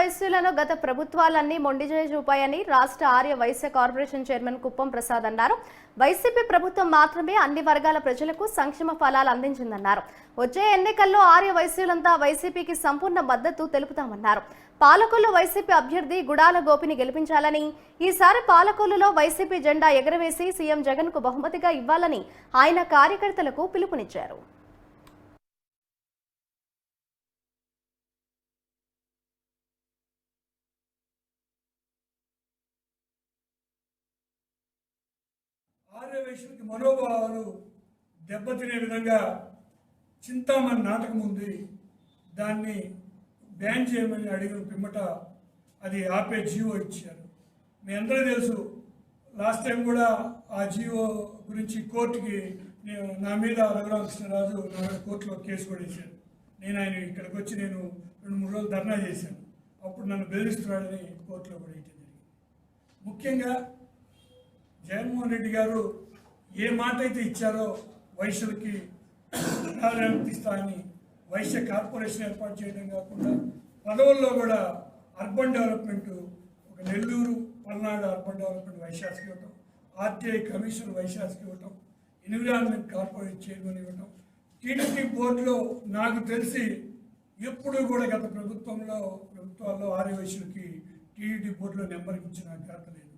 వైశ్యులను గత ప్రభుత్వాలన్నీ మొండిచేయి చూపాయని రాష్ట్ర Arya Vysya corporation chairman Kuppam Prasad అన్నారు. వైసీపీ ప్రభుత్వం మాత్రమే అన్ని వర్గాల ప్రజలకు సంక్షేమ ఫలాలు అందించిందన్నారు. వచ్చే ఎన్నికల్లో ఆర్య వైశ్యులంతా వైసీపీకి సంపూర్ణ మద్దతు తెలుపుతామన్నారు. పాలకొల్లు వైసీపీ అభ్యర్థి గుడాల గోపిని గెలిపించాలని, ఈసారి పాలకొల్లులో వైసీపీ జెండా ఎగరవేసి సీఎం జగన్ కు బహుమతిగా ఇవ్వాలని ఆయన కార్యకర్తలకు పిలుపునిచ్చారు. ఆర్య వైశ్యులకి మనోభావాలు దెబ్బతినే విధంగా చింతామణి నాటకం ఉంది. దాన్ని బ్యాన్ చేయమని అడిగిన పిమ్మట అది ఆపే జీవో ఇచ్చారు. మీ అందరూ తెలుసు, లాస్ట్ టైం కూడా ఆ జీవో గురించి కోర్టుకి నా మీద రఘురామకృష్ణరాజు నా మీద కోర్టులో కేసు కూడా వేశారు. ఆయన ఇక్కడికి వచ్చి 2-3 రోజులు ధర్నా చేశాను. అప్పుడు నన్ను బెదిరిస్తున్నాడని కోర్టులో కూడా వేయటం జరిగింది. ముఖ్యంగా జగన్మోహన్ రెడ్డి గారు ఏ మాట అయితే ఇచ్చారో వైశ్యులకి ఇస్తానని వైశ్య కార్పొరేషన్ ఏర్పాటు చేయడం కాకుండా పదవుల్లో కూడా అర్బన్ డెవలప్మెంట్, ఒక నెల్లూరు పల్నాడు అర్బన్ డెవలప్మెంట్ వైశాఖకి ఇవ్వటం, ఆర్టీఐ కమిషన్ వైశాఖకి ఇవ్వటం, ఎన్విరాన్మెంట్ కార్పొరేట్ చైర్మన్ ఇవ్వటం, టీడీపీ బోర్డులో నాకు తెలిసి ఎప్పుడు కూడా గత ప్రభుత్వాల్లో ఆర్య వైశ్యులకి టీడీపీ బోర్డులో నెంబర్కి ఇచ్చిన ఘనత లేదు.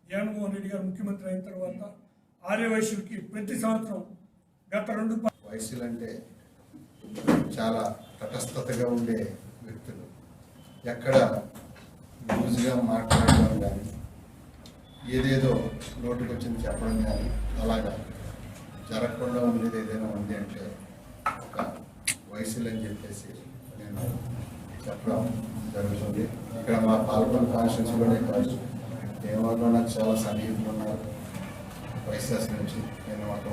జగన్మోహన్ రెడ్డి గారు ముఖ్యమంత్రి అయిన తర్వాత ఆర్య వైశ్యులకి ప్రతి సంవత్సరం గత 2 వైశ్యులంటే చాలా తటస్థతగా ఉండే వ్యక్తులు, ఎక్కడ లూజ్గా మాట్లాడడం కానీ ఏదేదో నోటికి వచ్చింది చెప్పడం కానీ అలాగా జరగకుండా ఉండేది ఏదైనా ఉంది అంటే ఒక వైశ్యులు అని చెప్పేసి నేను చెప్పడం జరుగుతుంది. ఇక్కడ మా పాల్గొన్న కాన్స్టిట్యూన్సీలోనే కాదు, దేవాలలో నాకు చాలా సన్నిహితులు ఉన్నారు వైశ్యాస్ నుంచి. నేను ఒక